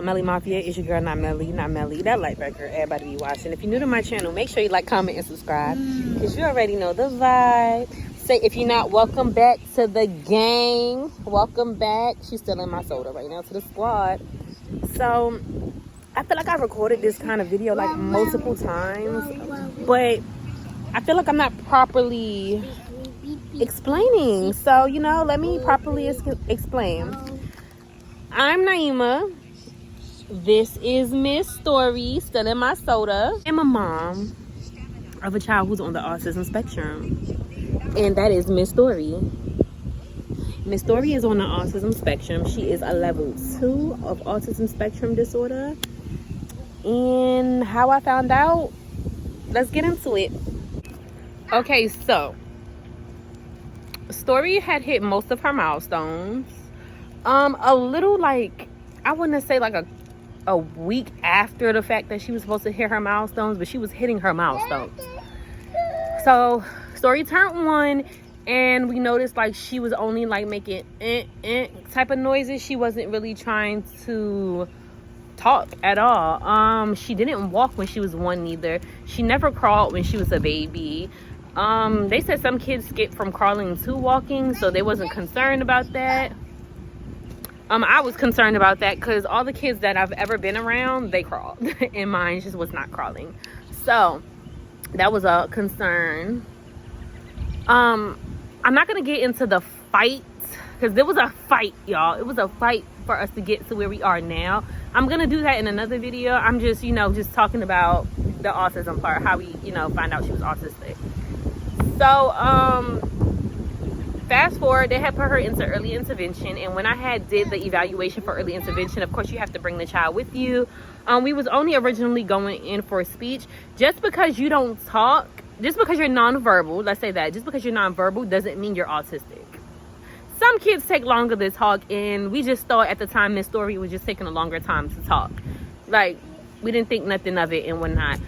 up, Melly Mafia? It's your girl, Nimelly, that light record everybody be watching. If you're new to my channel, make sure you like, comment, and subscribe, because you already know the vibe. Say, if you're not, welcome back to the gang. Welcome back. She's still in my soda right now, to the squad. So, I feel like I recorded this kind of video like multiple times, but I feel like I'm not properly explaining. So, you know, let me properly explain. I'm Naima. This is Miss Story, still in my soda. I'm a mom of a child who's on the autism spectrum, and that is Miss Story. Miss Story is on the autism spectrum. She is a level 2 of autism spectrum disorder. And how I found out, let's get into it. Okay, so Story had hit most of her milestones. A little, like, I wouldn't say like a week after the fact that she was supposed to hit her milestones, but she was hitting her milestones. So Story turned 1, and we noticed like she was only like making type of noises. She wasn't really trying to talk at all. She didn't walk when she was 1 either. She never crawled when she was a baby. They said some kids skip from crawling to walking, so they wasn't concerned about that. I was concerned about that because all the kids that I've ever been around, they crawled, and mine just was not crawling. So that was a concern. I'm not gonna get into the fight, because there was a fight, y'all. It was a fight for us to get to where we are now. I'm gonna do that in another video. I'm just, you know, just talking about the autism part, how we, you know, find out she was autistic. So fast forward, they had put her into early intervention, and when I had did the evaluation for early intervention, of course you have to bring the child with you. We was only originally going in for speech. Just because you don't talk, just because you're nonverbal, let's say that, just because you're nonverbal doesn't mean you're autistic. Some kids take longer to talk, and we just thought at the time Miss Story was just taking a longer time to talk. Like, we didn't think nothing of it and whatnot.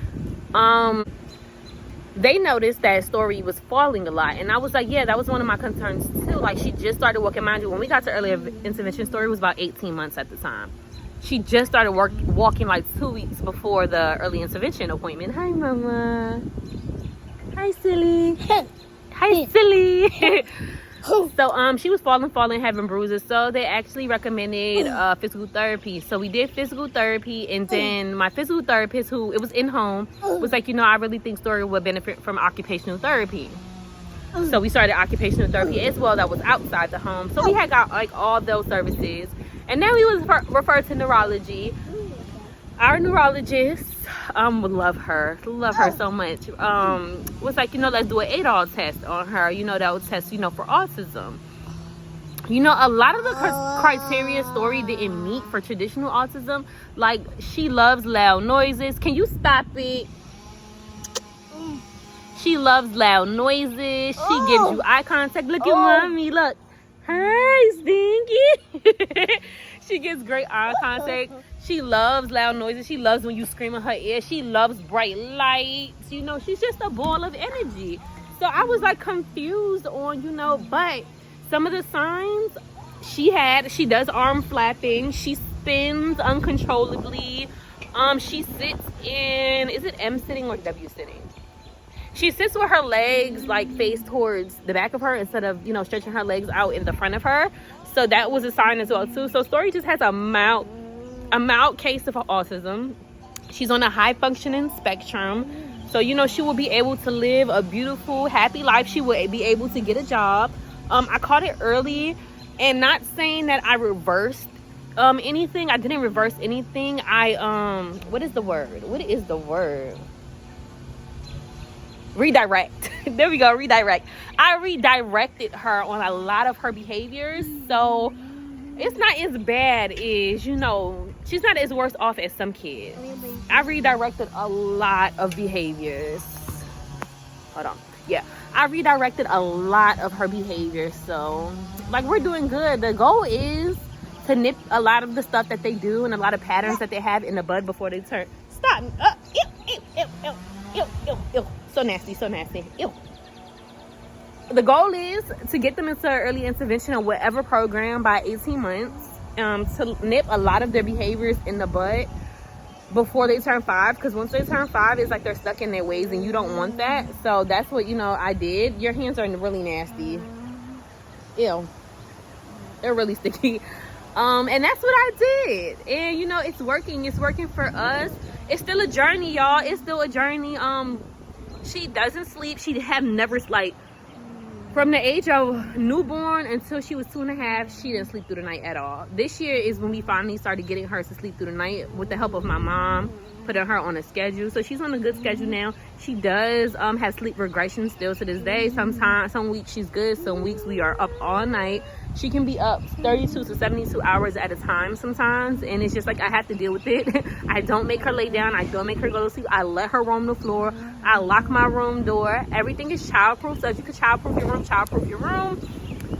They noticed that Story was falling a lot, and I was like, yeah, that was one of my concerns too. Like, she just started walking. Mind you, when we got to early intervention, Story was about 18 months at the time. She just started walking like 2 weeks before the early intervention appointment. Hi, Mama. Hi, silly. Hi, silly. So she was falling, having bruises. So they actually recommended physical therapy. So we did physical therapy, and then my physical therapist, who it was in home, was like, you know, I really think Story would benefit from occupational therapy. So we started occupational therapy as well. That was outside the home. So we had got like all those services, and then we was referred to neurology. Our neurologist, would love her so much. Was like, you know, let's do an ADOL test on her. You know, that would test, you know, for autism. You know, a lot of the criteria Story didn't meet for traditional autism. Like, she loves loud noises. Can you stop it? She loves loud noises. She gives you eye contact. Look at mommy, look. Hi, Stinky. She gets great eye contact. She loves loud noises. She loves when you scream in her ear. She loves bright lights. You know, she's just a ball of energy. So I was like confused on, you know, but some of the signs she does arm flapping. She spins uncontrollably. She sits in, is it M sitting or W sitting? She sits with her legs like face towards the back of her instead of, you know, stretching her legs out in the front of her. So that was a sign as well too. So Story just has a mild case of autism. She's on a high functioning spectrum. So, you know, she will be able to live a beautiful, happy life. She will be able to get a job. I caught it early, and not saying that I reversed anything. I didn't reverse anything. What is the word? Redirect. There we go, redirect. I redirected her on a lot of her behaviors, so it's not as bad as, you know, she's not as worse off as some kids. I redirected a lot of behaviors. Hold on. Yeah, I redirected a lot of her behaviors, so like, we're doing good. The goal is to nip a lot of the stuff that they do and a lot of patterns that they have in the bud before they turn. Stop. Ew. So nasty. Ew. The goal is to get them into early intervention or whatever program by 18 months. to nip a lot of their behaviors in the bud before they turn 5, because once they turn 5, it's like they're stuck in their ways and you don't want that. So that's what, you know, I did. Your hands are really nasty. Ew, they're really sticky. And that's what I did, and you know, it's working for us. It's still a journey, y'all. It's still a journey. She doesn't sleep. She have never, like, from the age of newborn until she was 2.5, she didn't sleep through the night at all. This year is when we finally started getting her to sleep through the night with the help of my mom, putting her on a schedule. So she's on a good schedule now. She does have sleep regression still to this day. Sometimes, some weeks she's good, some weeks we are up all night. She can be up 32 to 72 hours at a time sometimes, and it's just like I have to deal with it. I don't make her lay down. I don't make her go to sleep. I let her roam the floor. I lock my room door. Everything is childproof, so if you could childproof your room.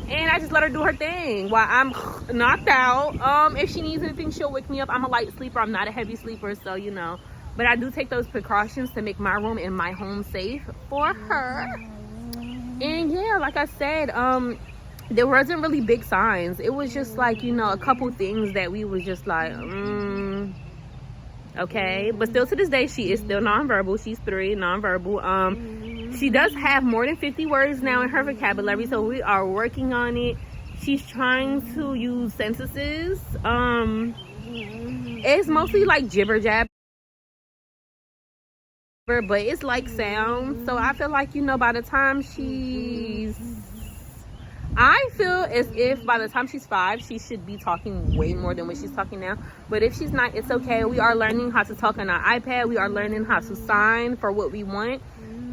And I just let her do her thing while I'm knocked out. If she needs anything, she'll wake me up. I'm a light sleeper. I'm not a heavy sleeper, so you know. But I do take those precautions to make my room and my home safe for her. And yeah, like I said, there wasn't really big signs. It was just like, you know, a couple things that we was just like, okay. But still to this day, she is still nonverbal. She's 3, nonverbal. She does have more than 50 words now in her vocabulary, so we are working on it. She's trying to use sentences. It's mostly like jibber jabber, but it's like sounds. So I feel like, you know, by the time I feel as if by the time she's 5, she should be talking way more than what she's talking now. But if she's not, it's okay. We are learning how to talk on our iPad. We are learning how to sign for what we want.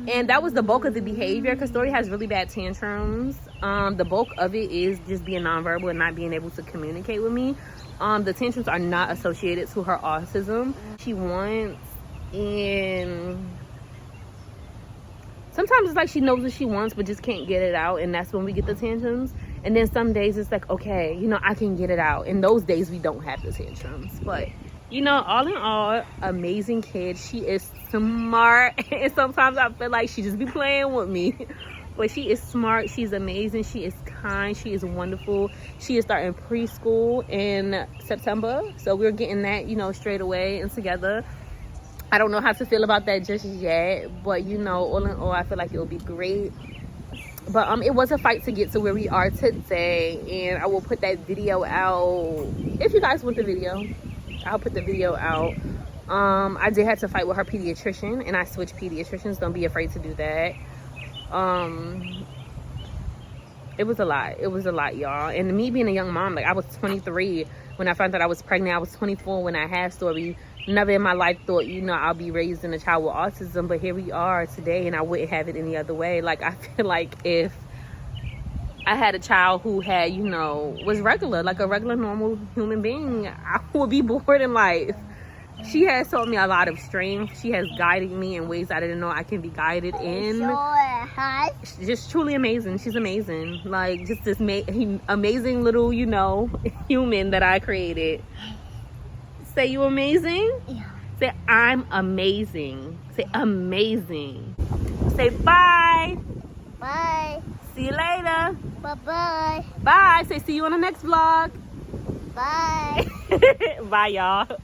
And that was the bulk of the behavior, because Story has really bad tantrums. The bulk of it is just being nonverbal and not being able to communicate with me. The tantrums are not associated to her autism. She wants, and sometimes it's like she knows what she wants but just can't get it out, and that's when we get the tantrums. And then some days it's like, okay, you know, I can get it out. And those days we don't have the tantrums. But you know, all in all, amazing kid. She is smart, and sometimes I feel like she just be playing with me. But she is smart. She's amazing. She is kind. She is wonderful. She is starting preschool in September, so we're getting that, you know, straight away and together. I don't know how to feel about that just yet, but you know, all in all, I feel like it'll be great. But it was a fight to get to where we are today, and I will put that video out. If you guys want the video, I'll put the video out. I did have to fight with her pediatrician, and I switched pediatricians. Don't be afraid to do that. It was a lot, y'all. And me being a young mom, like, I was 23 when I found out I was pregnant. I was 24 when I had Story. Never in my life thought, you know, I'll be raising a child with autism, but here we are today, and I wouldn't have it any other way. Like, I feel like if I had a child who had, you know, was regular, like a regular normal human being, I would be bored in life. She has taught me a lot of strength. She has guided me in ways I didn't know I can be guided in. Just truly amazing. She's amazing. Like, just this amazing little, you know, human that I created. Say you amazing? Yeah. Say I'm amazing. Say amazing. Say bye. Bye. See you later. Bye-bye. Bye. Say see you on the next vlog. Bye. Bye, y'all.